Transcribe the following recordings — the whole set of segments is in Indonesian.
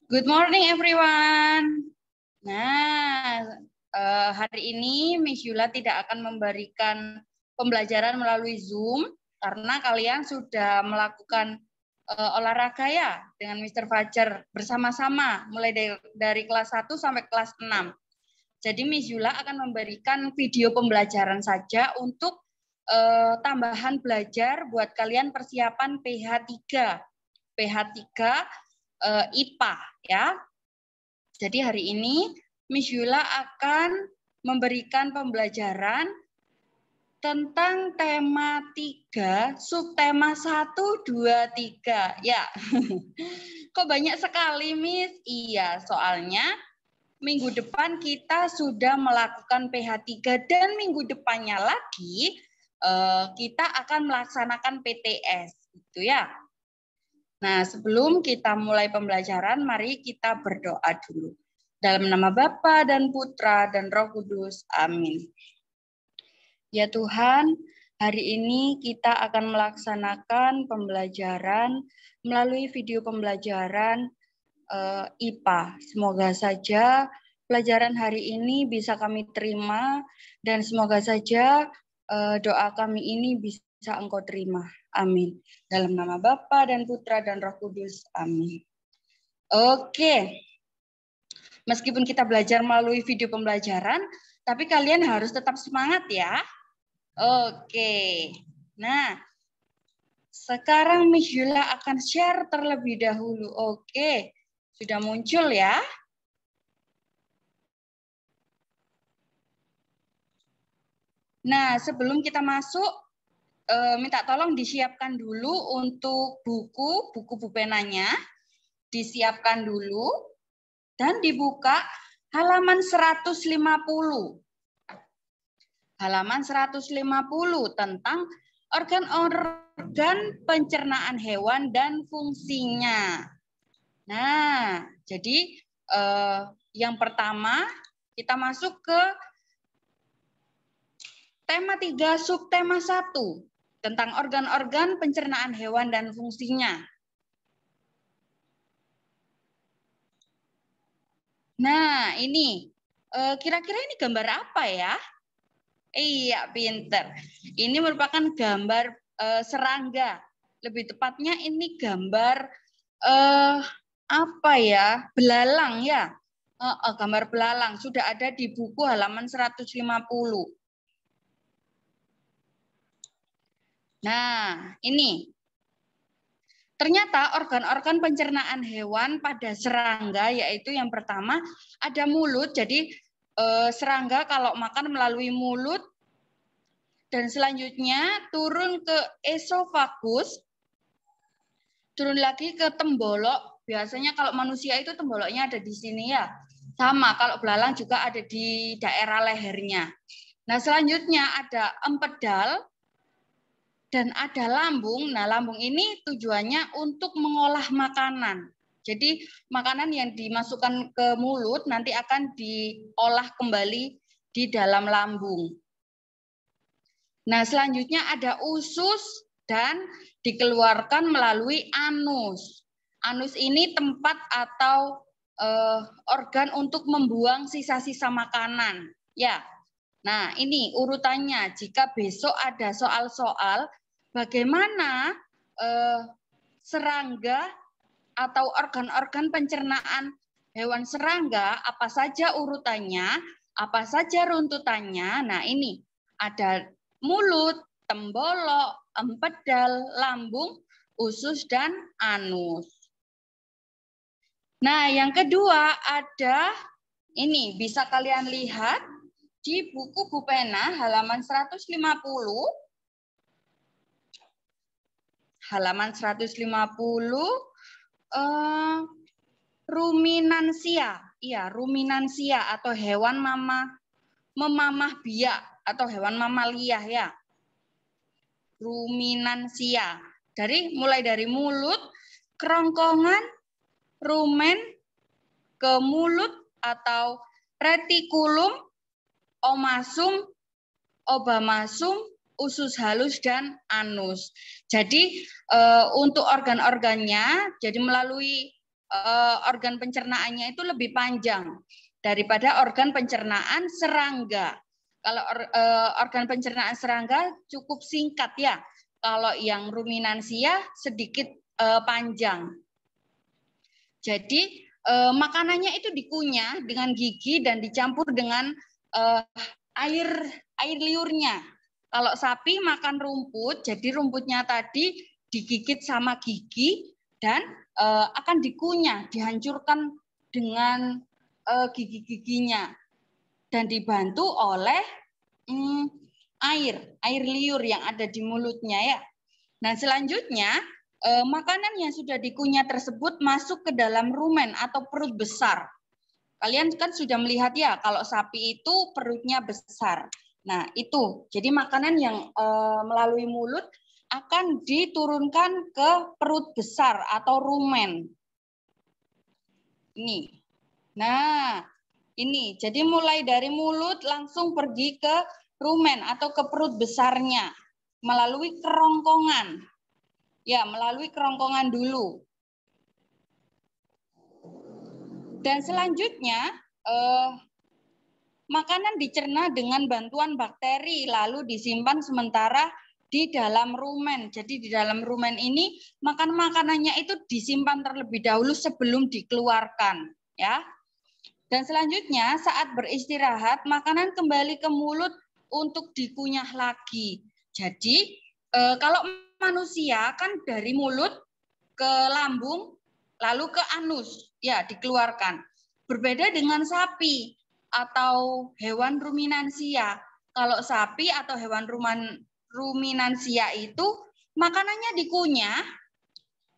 Good morning everyone. Nah, hari ini Miss Yula tidak akan memberikan pembelajaran melalui Zoom karena kalian sudah melakukan olahraga ya dengan Mr. Fajar bersama-sama mulai dari kelas 1 sampai kelas 6. Jadi Miss Yula akan memberikan video pembelajaran saja untuk tambahan belajar buat kalian persiapan PH3. PH3 IPA ya. Jadi hari ini Miss Yula akan memberikan pembelajaran tentang tema 3, subtema 1, 2, 3. Ya. Kok banyak sekali, Miss? Iya, soalnya minggu depan kita sudah melakukan PH3 dan minggu depannya lagi kita akan melaksanakan PTS. Gitu ya. Nah, sebelum kita mulai pembelajaran, mari kita berdoa dulu. Dalam nama Bapa dan Putra dan Roh Kudus. Amin. Ya Tuhan, hari ini kita akan melaksanakan pembelajaran melalui video pembelajaran IPA. Semoga saja pelajaran hari ini bisa kami terima dan semoga saja doa kami ini bisa Engkau terima. Amin. Dalam nama Bapa dan Putra dan Roh Kudus. Amin. Oke. Meskipun kita belajar melalui video pembelajaran, tapi kalian harus tetap semangat ya. Oke. Nah, sekarang Miss Yula akan share terlebih dahulu. Oke. Sudah muncul ya. Nah, sebelum kita masuk, minta tolong disiapkan dulu untuk buku bupenanya. Disiapkan dulu dan dibuka halaman 150. Halaman 150 tentang organ-organ pencernaan hewan dan fungsinya. Nah, jadi yang pertama kita masuk ke tema 3, subtema 1 tentang organ-organ pencernaan hewan dan fungsinya. Nah, ini kira-kira ini gambar apa ya? Iya, pinter. Ini merupakan gambar serangga. Lebih tepatnya ini gambar apa ya? Belalang ya. Gambar belalang sudah ada di buku halaman 150. Nah, ini. Ternyata organ-organ pencernaan hewan pada serangga yaitu yang pertama ada mulut. Jadi serangga kalau makan melalui mulut dan selanjutnya turun ke esofagus, turun lagi ke tembolok. Biasanya kalau manusia itu temboloknya ada di sini ya. Sama kalau belalang juga ada di daerah lehernya. Nah, selanjutnya ada empedal dan ada lambung. Nah, lambung ini tujuannya untuk mengolah makanan. Jadi, makanan yang dimasukkan ke mulut nanti akan diolah kembali di dalam lambung. Nah, selanjutnya ada usus dan dikeluarkan melalui anus. Anus ini tempat atau organ untuk membuang sisa-sisa makanan. Ya. Nah, ini urutannya. Jika besok ada soal-soal bagaimana serangga atau organ-organ pencernaan hewan serangga, apa saja urutannya, apa saja runtutannya. Nah, ini ada mulut, tembolok, empedal, lambung, usus, dan anus. Nah, yang kedua ada ini, bisa kalian lihat di buku Bupena halaman 150. Halaman 150 ruminansia. Iya, ruminansia atau hewan memamah biak atau hewan mamalia ya. Ruminansia. Mulai dari mulut, kerongkongan, rumen, ke mulut atau retikulum, omasum, obamasum, usus halus, dan anus. Jadi untuk organ-organnya, jadi melalui organ pencernaannya itu lebih panjang daripada organ pencernaan serangga. Kalau organ pencernaan serangga cukup singkat ya. Kalau yang ruminansia sedikit panjang. Jadi makanannya itu dikunyah dengan gigi dan dicampur dengan air liurnya. Kalau sapi makan rumput, jadi rumputnya tadi digigit sama gigi dan akan dikunyah, dihancurkan dengan gigi-giginya dan dibantu oleh air liur yang ada di mulutnya ya. Nah, selanjutnya makanan yang sudah dikunyah tersebut masuk ke dalam rumen atau perut besar. Kalian kan sudah melihat ya kalau sapi itu perutnya besar. Nah, itu. Jadi makanan yang melalui mulut akan diturunkan ke perut besar atau rumen. Ini. Nah, ini. Jadi mulai dari mulut langsung pergi ke rumen atau ke perut besarnya melalui kerongkongan. Ya, melalui kerongkongan dulu. Dan selanjutnya makanan dicerna dengan bantuan bakteri lalu disimpan sementara di dalam rumen. Jadi di dalam rumen ini makanannya itu disimpan terlebih dahulu sebelum dikeluarkan, ya. Dan selanjutnya saat beristirahat makanan kembali ke mulut untuk dikunyah lagi. Jadi kalau manusia kan dari mulut ke lambung lalu ke anus, ya dikeluarkan. Berbeda dengan sapi atau hewan ruminansia. Kalau sapi atau hewan ruminansia itu makanannya dikunyah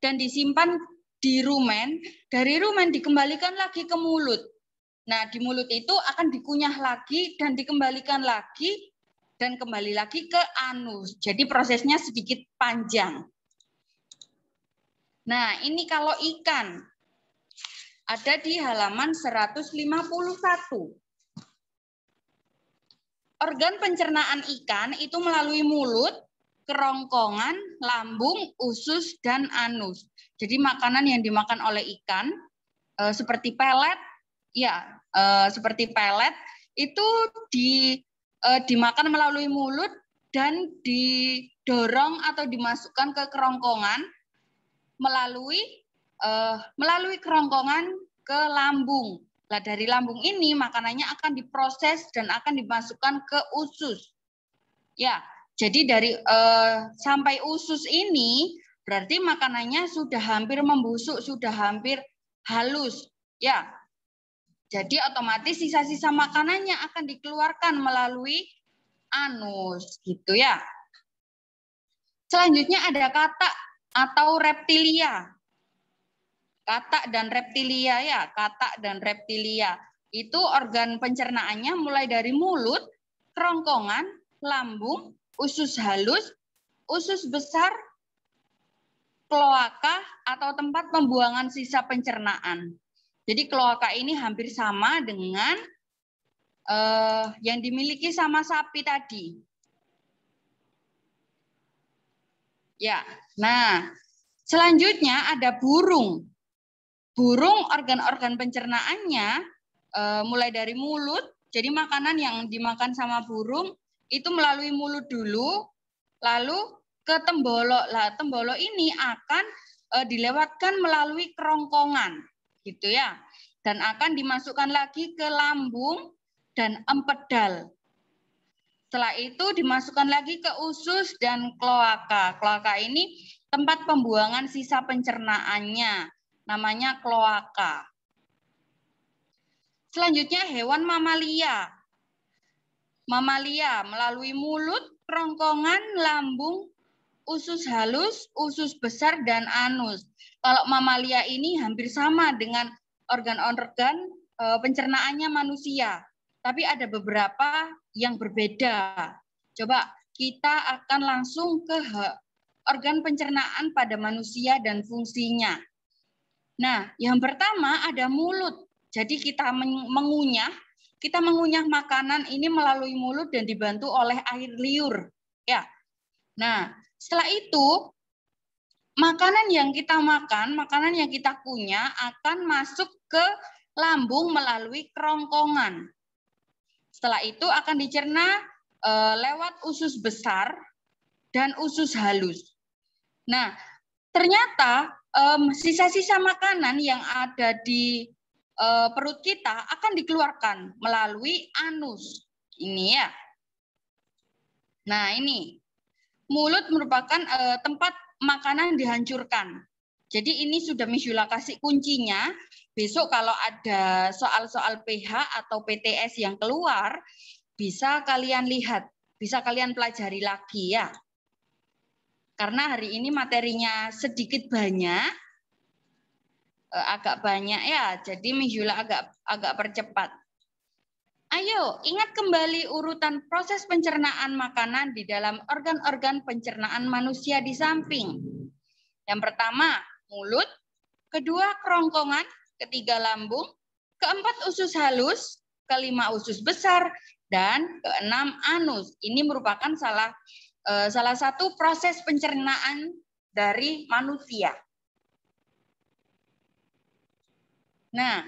dan disimpan di rumen, dari rumen dikembalikan lagi ke mulut. Nah, di mulut itu akan dikunyah lagi dan dikembalikan lagi dan kembali lagi ke anus. Jadi prosesnya sedikit panjang. Nah, ini kalau ikan ada di halaman 151. Organ pencernaan ikan itu melalui mulut, kerongkongan, lambung, usus, dan anus. Jadi makanan yang dimakan oleh ikan seperti pelet, ya seperti pelet itu dimakan melalui mulut dan didorong atau dimasukkan ke kerongkongan melalui kerongkongan ke lambung. Nah, dari lambung ini makanannya akan diproses dan akan dimasukkan ke usus. Ya, jadi dari sampai usus ini berarti makanannya sudah hampir membusuk, sudah hampir halus. Ya, jadi otomatis sisa-sisa makanannya akan dikeluarkan melalui anus, gitu ya. Selanjutnya ada katak atau reptilia. Katak dan reptilia ya, katak dan reptilia. Itu organ pencernaannya mulai dari mulut, kerongkongan, lambung, usus halus, usus besar, kloaka atau tempat pembuangan sisa pencernaan. Jadi kloaka ini hampir sama dengan yang dimiliki sama sapi tadi. Ya, nah selanjutnya ada burung. Burung organ-organ pencernaannya mulai dari mulut, jadi makanan yang dimakan sama burung itu melalui mulut dulu, lalu ke tembolok. Lah, tembolok ini akan dilewatkan melalui kerongkongan, gitu ya, dan akan dimasukkan lagi ke lambung dan empedal. Setelah itu dimasukkan lagi ke usus dan kloaka. Kloaka ini tempat pembuangan sisa pencernaannya. Namanya kloaka. Selanjutnya hewan mamalia. Mamalia melalui mulut, kerongkongan, lambung, usus halus, usus besar, dan anus. Kalau mamalia ini hampir sama dengan organ-organ pencernaannya manusia. Tapi ada beberapa yang berbeda. Coba kita akan langsung ke organ pencernaan pada manusia dan fungsinya. Nah, yang pertama ada mulut. Jadi kita mengunyah makanan ini melalui mulut dan dibantu oleh air liur. Ya. Nah, setelah itu makanan yang kita makan, makanan yang kita kunyah akan masuk ke lambung melalui kerongkongan. Setelah itu akan dicerna lewat usus besar dan usus halus. Nah, ternyata sisa-sisa makanan yang ada di perut kita akan dikeluarkan melalui anus. Ini ya. Nah, ini. Mulut merupakan tempat makanan dihancurkan. Jadi ini sudah Miss Yula kasih kuncinya. Besok kalau ada soal-soal PH atau PTS yang keluar, bisa kalian lihat, bisa kalian pelajari lagi ya. Karena hari ini materinya sedikit banyak, agak banyak ya. Jadi Miss Yula agak percepat. Ayo, ingat kembali urutan proses pencernaan makanan di dalam organ-organ pencernaan manusia di samping. Yang pertama, mulut. Kedua, kerongkongan. Ketiga, lambung. Keempat, usus halus. Kelima, usus besar. Dan keenam, anus. Ini merupakan salah satu proses pencernaan dari manusia. Nah,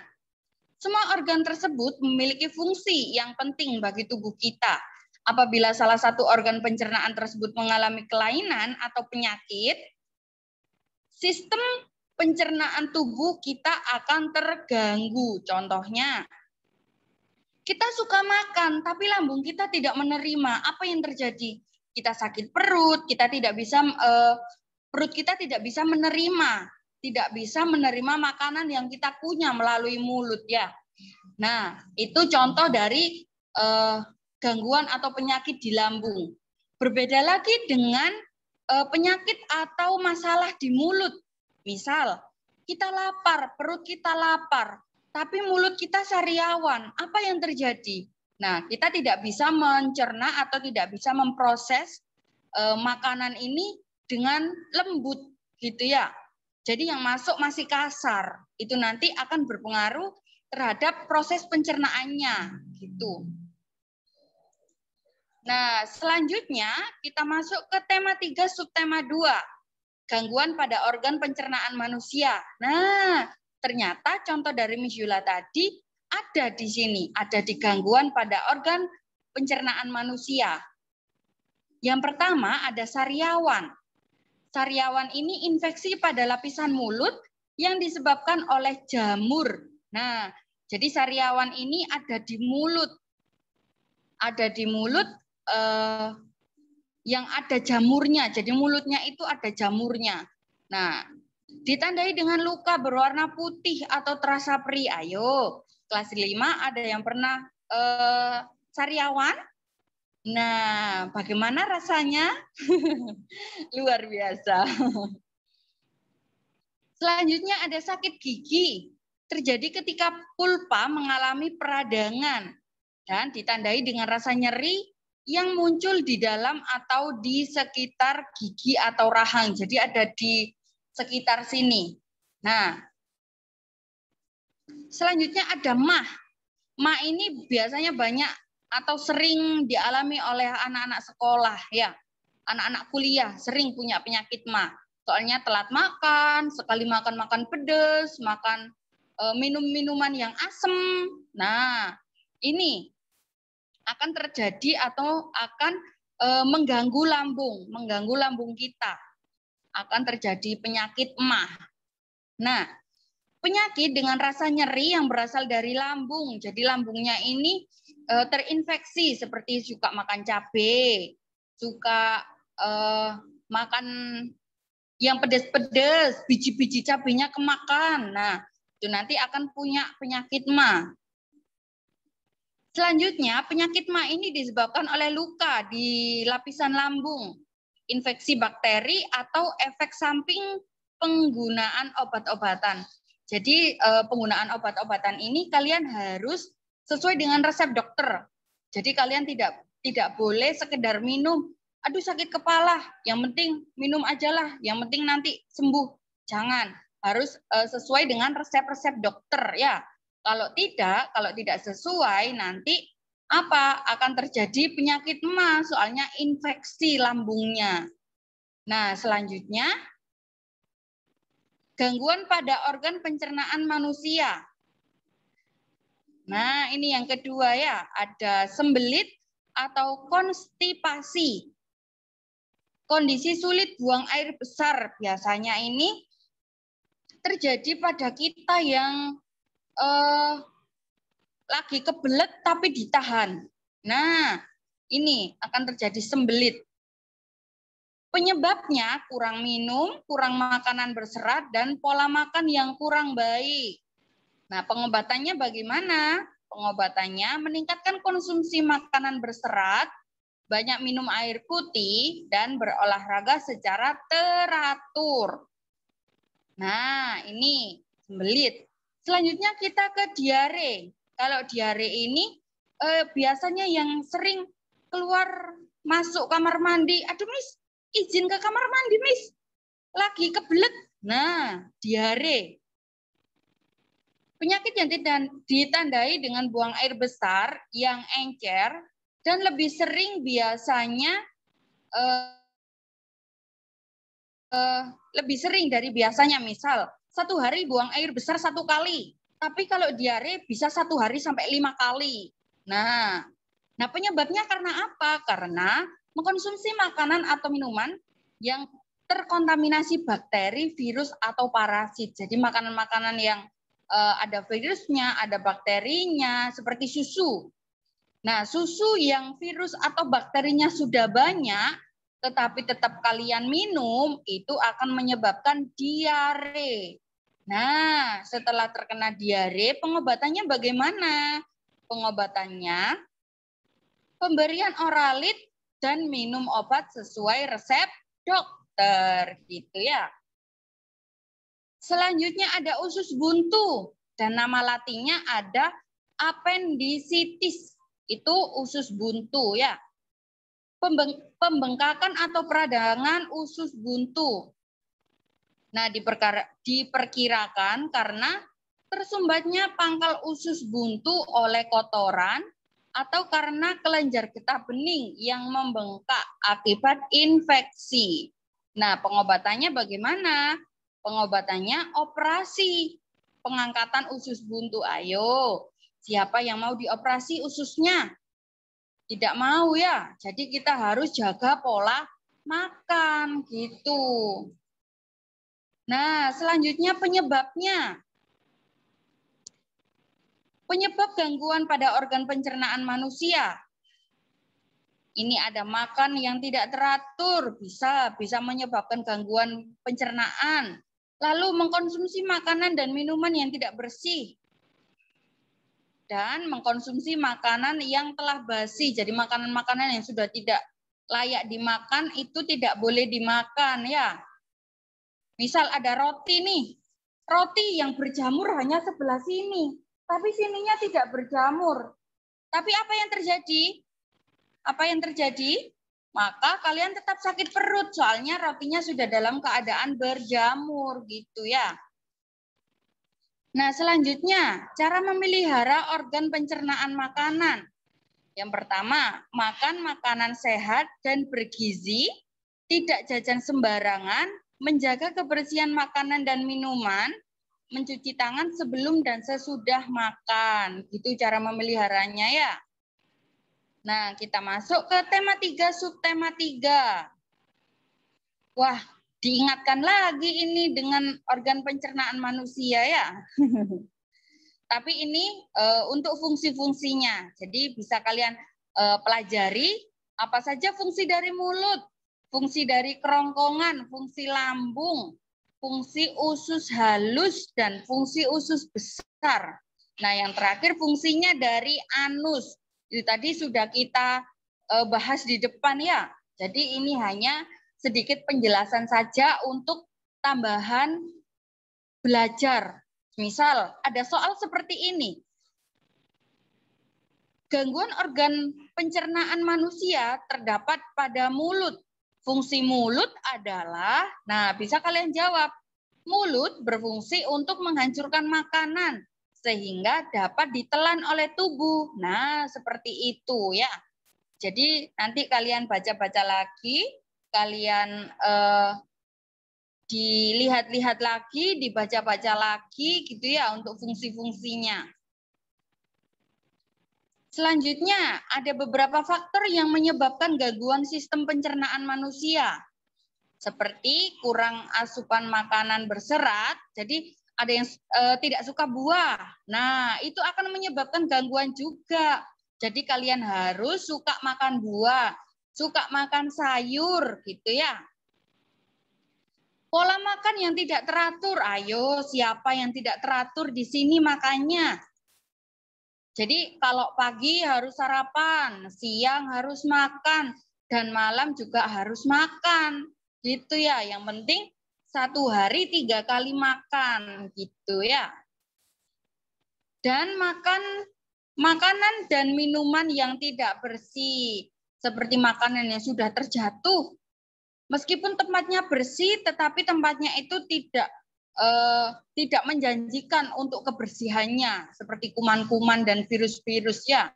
semua organ tersebut memiliki fungsi yang penting bagi tubuh kita. Apabila salah satu organ pencernaan tersebut mengalami kelainan atau penyakit, sistem pencernaan tubuh kita akan terganggu. Contohnya, kita suka makan, tapi lambung kita tidak menerima. Apa yang terjadi? Kita sakit perut, perut kita tidak bisa menerima makanan yang kita kunyah melalui mulut ya. Nah, itu contoh dari gangguan atau penyakit di lambung. Berbeda lagi dengan penyakit atau masalah di mulut. Misal, kita lapar, perut kita lapar, tapi mulut kita sariawan. Apa yang terjadi? Nah, kita tidak bisa mencerna atau tidak bisa memproses makanan ini dengan lembut gitu ya. Jadi yang masuk masih kasar, itu nanti akan berpengaruh terhadap proses pencernaannya, gitu. Nah, selanjutnya kita masuk ke tema 3 subtema 2, gangguan pada organ pencernaan manusia. Nah, ternyata contoh dari Miss Yula tadi ada di sini, ada di gangguan pada organ pencernaan manusia. Yang pertama ada sariawan. Sariawan ini infeksi pada lapisan mulut yang disebabkan oleh jamur. Nah, jadi sariawan ini ada di mulut. Ada di mulut yang ada jamurnya. Jadi mulutnya itu ada jamurnya. Nah, ditandai dengan luka berwarna putih atau terasa perih. Ayo, kelas 5 ada yang pernah sariawan? Nah, bagaimana rasanya? Luar biasa. Selanjutnya ada sakit gigi. Terjadi ketika pulpa mengalami peradangan dan ditandai dengan rasa nyeri yang muncul di dalam atau di sekitar gigi atau rahang. Jadi ada di sekitar sini. Nah, selanjutnya ada MAH. MAH ini biasanya banyak atau sering dialami oleh anak-anak sekolah ya. Anak-anak kuliah sering punya penyakit MAH. Soalnya telat makan, sekali makan pedas, makan minum minuman yang asam. Nah, ini akan terjadi atau akan mengganggu lambung kita. Akan terjadi penyakit MAH. Nah, penyakit dengan rasa nyeri yang berasal dari lambung. Jadi lambungnya ini terinfeksi seperti suka makan cabai, suka makan yang pedas-pedas, biji-biji cabainya kemakan. Nah, itu nanti akan punya penyakit MAH. Selanjutnya, penyakit MAH ini disebabkan oleh luka di lapisan lambung, infeksi bakteri atau efek samping penggunaan obat-obatan. Jadi penggunaan obat-obatan ini kalian harus sesuai dengan resep dokter. Jadi kalian tidak boleh sekedar minum, aduh sakit kepala, yang penting minum aja lah, yang penting nanti sembuh. Jangan, harus sesuai dengan resep-resep dokter ya. Kalau tidak sesuai nanti apa? Akan terjadi penyakit MAH, soalnya infeksi lambungnya. Nah, selanjutnya Gangguan pada organ pencernaan manusia. Nah, ini yang kedua ya, ada sembelit atau konstipasi. Kondisi sulit buang air besar. Biasanya ini terjadi pada kita yang lagi kebelet tapi ditahan. Nah, ini akan terjadi sembelit. Penyebabnya kurang minum, kurang makanan berserat, dan pola makan yang kurang baik. Nah, pengobatannya bagaimana? Pengobatannya meningkatkan konsumsi makanan berserat, banyak minum air putih, dan berolahraga secara teratur. Nah, ini sembelit. Selanjutnya kita ke diare. Kalau diare ini biasanya yang sering keluar masuk kamar mandi. Aduh, Miss, izin ke kamar mandi, Miss. Lagi kebelet. Nah, diare. Penyakit yang tidak ditandai dengan buang air besar yang encer dan lebih sering biasanya lebih sering dari biasanya. Misal, 1 hari buang air besar 1 kali. Tapi kalau diare bisa 1 hari sampai 5 kali. Nah, penyebabnya karena apa? Karena mengkonsumsi makanan atau minuman yang terkontaminasi bakteri, virus, atau parasit. Jadi makanan-makanan yang ada virusnya, ada bakterinya, seperti susu. Nah, susu yang virus atau bakterinya sudah banyak, tetapi tetap kalian minum, itu akan menyebabkan diare. Nah, setelah terkena diare, pengobatannya bagaimana? Pengobatannya, pemberian oralit dan minum obat sesuai resep dokter, gitu ya. Selanjutnya ada usus buntu, dan nama latinnya ada appendicitis. Itu usus buntu ya. Pembengkakan atau peradangan usus buntu. Nah, diperkirakan karena tersumbatnya pangkal usus buntu oleh kotoran atau karena kelenjar getah bening yang membengkak akibat infeksi. Nah, pengobatannya bagaimana? Pengobatannya operasi pengangkatan usus buntu. Ayo, siapa yang mau dioperasi ususnya? Tidak mau ya. Jadi kita harus jaga pola makan gitu. Nah, selanjutnya penyebabnya. Penyebab gangguan pada organ pencernaan manusia. Ini ada makan yang tidak teratur, bisa menyebabkan gangguan pencernaan. Lalu mengkonsumsi makanan dan minuman yang tidak bersih. Dan mengkonsumsi makanan yang telah basi. Jadi makanan-makanan yang sudah tidak layak dimakan itu tidak boleh dimakan ya. Misal ada roti nih. Roti yang berjamur hanya sebelah sini, tapi sininya tidak berjamur. Tapi apa yang terjadi? Apa yang terjadi? Maka kalian tetap sakit perut, soalnya rotinya sudah dalam keadaan berjamur gitu ya. Nah, selanjutnya, cara memelihara organ pencernaan makanan. Yang pertama, makan makanan sehat dan bergizi, tidak jajan sembarangan, menjaga kebersihan makanan dan minuman, mencuci tangan sebelum dan sesudah makan. Gitu cara memeliharanya ya. Nah, kita masuk ke tema 3, subtema 3. Wah, diingatkan lagi ini dengan organ pencernaan manusia ya. Tapi ini untuk fungsi-fungsinya. Jadi bisa kalian pelajari apa saja fungsi dari mulut, fungsi dari kerongkongan, fungsi lambung, fungsi usus halus, dan fungsi usus besar. Nah, yang terakhir fungsinya dari anus. Itu tadi sudah kita bahas di depan ya. Jadi ini hanya sedikit penjelasan saja untuk tambahan belajar. Misal ada soal seperti ini. Gangguan organ pencernaan manusia terdapat pada mulut. Fungsi mulut adalah, nah bisa kalian jawab, mulut berfungsi untuk menghancurkan makanan sehingga dapat ditelan oleh tubuh. Nah, seperti itu ya. Jadi nanti kalian baca-baca lagi, kalian dilihat-lihat lagi, dibaca-baca lagi gitu ya untuk fungsi-fungsinya. Selanjutnya, ada beberapa faktor yang menyebabkan gangguan sistem pencernaan manusia. Seperti kurang asupan makanan berserat, jadi ada yang tidak suka buah. Nah, itu akan menyebabkan gangguan juga. Jadi kalian harus suka makan buah, suka makan sayur gitu ya. Pola makan yang tidak teratur, ayo siapa yang tidak teratur di sini makannya? Jadi kalau pagi harus sarapan, siang harus makan, dan malam juga harus makan. Gitu ya, yang penting 1 hari 3 kali makan gitu ya. Dan makanan dan minuman yang tidak bersih, seperti makanan yang sudah terjatuh. Meskipun tempatnya bersih, tetapi tempatnya itu tidak menjanjikan untuk kebersihannya, seperti kuman-kuman dan virus-virus ya.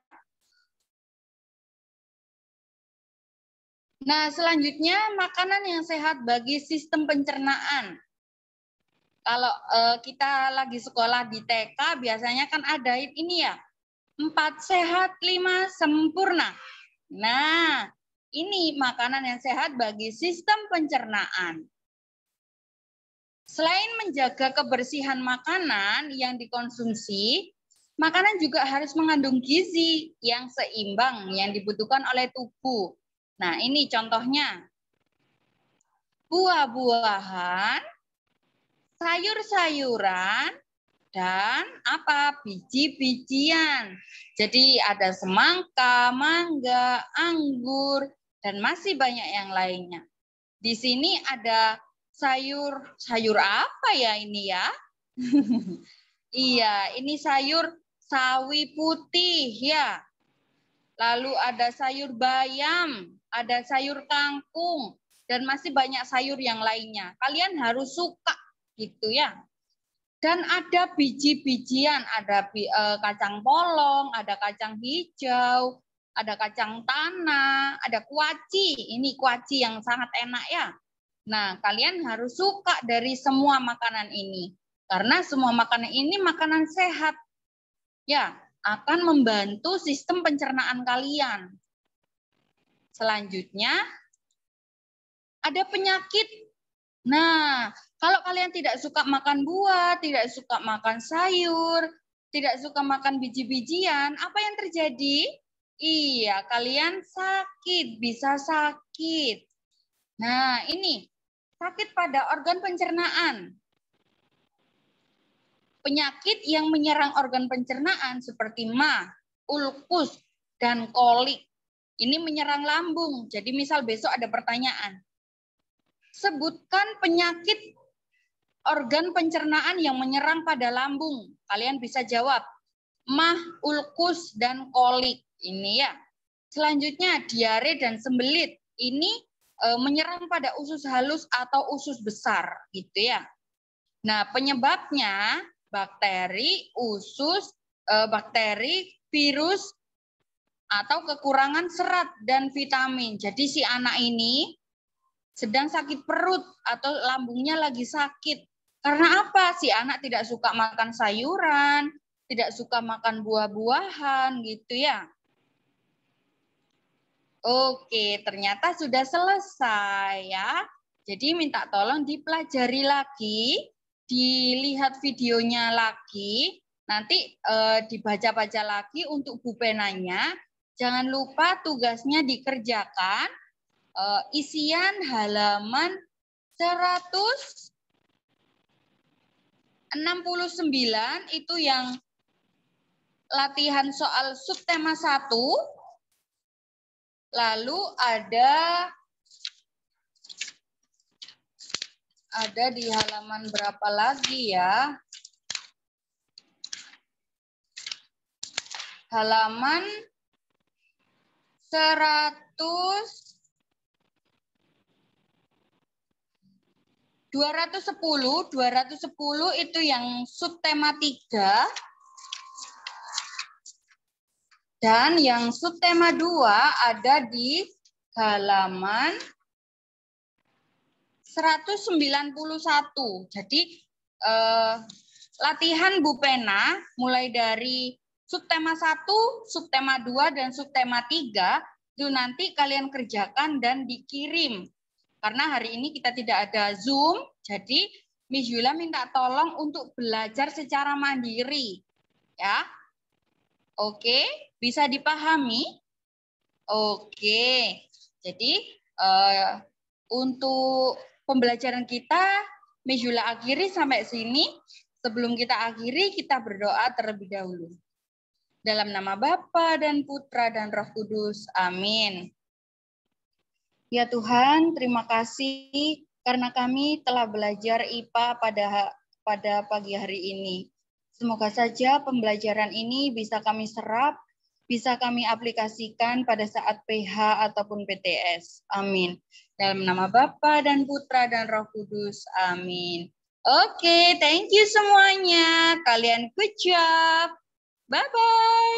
Nah, selanjutnya makanan yang sehat bagi sistem pencernaan. Kalau kita lagi sekolah di TK, biasanya kan ada ini ya, 4 sehat, 5 sempurna. Nah, ini makanan yang sehat bagi sistem pencernaan. Selain menjaga kebersihan makanan yang dikonsumsi, makanan juga harus mengandung gizi yang seimbang yang dibutuhkan oleh tubuh. Nah, ini contohnya. Buah-buahan, sayur-sayuran, dan apa? Biji-bijian. Jadi ada semangka, mangga, anggur, dan masih banyak yang lainnya. Di sini ada sayur apa ya ini ya? Iya, ini sayur sawi putih ya. Lalu ada sayur bayam, ada sayur kangkung, dan masih banyak sayur yang lainnya. Kalian harus suka gitu ya. Dan ada biji-bijian, ada kacang polong, ada kacang hijau, ada kacang tanah, ada kuaci. Ini kuaci yang sangat enak ya. Nah, kalian harus suka dari semua makanan ini. Karena semua makanan ini makanan sehat. Ya, akan membantu sistem pencernaan kalian. Selanjutnya, ada penyakit. Nah, kalau kalian tidak suka makan buah, tidak suka makan sayur, tidak suka makan biji-bijian, apa yang terjadi? Iya, kalian sakit, bisa sakit. Nah, ini sakit pada organ pencernaan. Penyakit yang menyerang organ pencernaan seperti MAH, ulkus, dan kolik. Ini menyerang lambung. Jadi misal besok ada pertanyaan. Sebutkan penyakit organ pencernaan yang menyerang pada lambung. Kalian bisa jawab. MAH, ulkus, dan kolik. Ini ya. Selanjutnya diare dan sembelit. Ini menyerang pada usus halus atau usus besar, gitu ya. Nah, penyebabnya bakteri, virus, atau kekurangan serat dan vitamin. Jadi si anak ini sedang sakit perut atau lambungnya lagi sakit. Karena apa? Si anak tidak suka makan sayuran, tidak suka makan buah-buahan, gitu ya. Oke, ternyata sudah selesai ya. Jadi minta tolong dipelajari lagi, dilihat videonya lagi, nanti dibaca-baca lagi untuk Bu Penanya. Jangan lupa tugasnya dikerjakan isian halaman 169 itu yang latihan soal subtema 1. Lalu ada di halaman berapa lagi ya? Halaman 210 itu yang subtema 3. Dan yang subtema 2 ada di halaman 191. Jadi latihan Bu Pena mulai dari subtema 1, subtema 2, dan subtema 3 itu nanti kalian kerjakan dan dikirim. Karena hari ini kita tidak ada Zoom, jadi Miss Yula minta tolong untuk belajar secara mandiri. Ya. Oke, bisa dipahami? Oke. Jadi untuk pembelajaran kita Miss Yula akhiri sampai sini. Sebelum kita akhiri, kita berdoa terlebih dahulu. Dalam nama Bapa dan Putra dan Roh Kudus. Amin. Ya Tuhan, terima kasih karena kami telah belajar IPA pada pagi hari ini. Semoga saja pembelajaran ini bisa kami serap, bisa kami aplikasikan pada saat PH ataupun PTS. Amin. Dalam nama Bapa dan Putra dan Roh Kudus. Amin. Oke, thank you semuanya. Kalian good job. Bye-bye.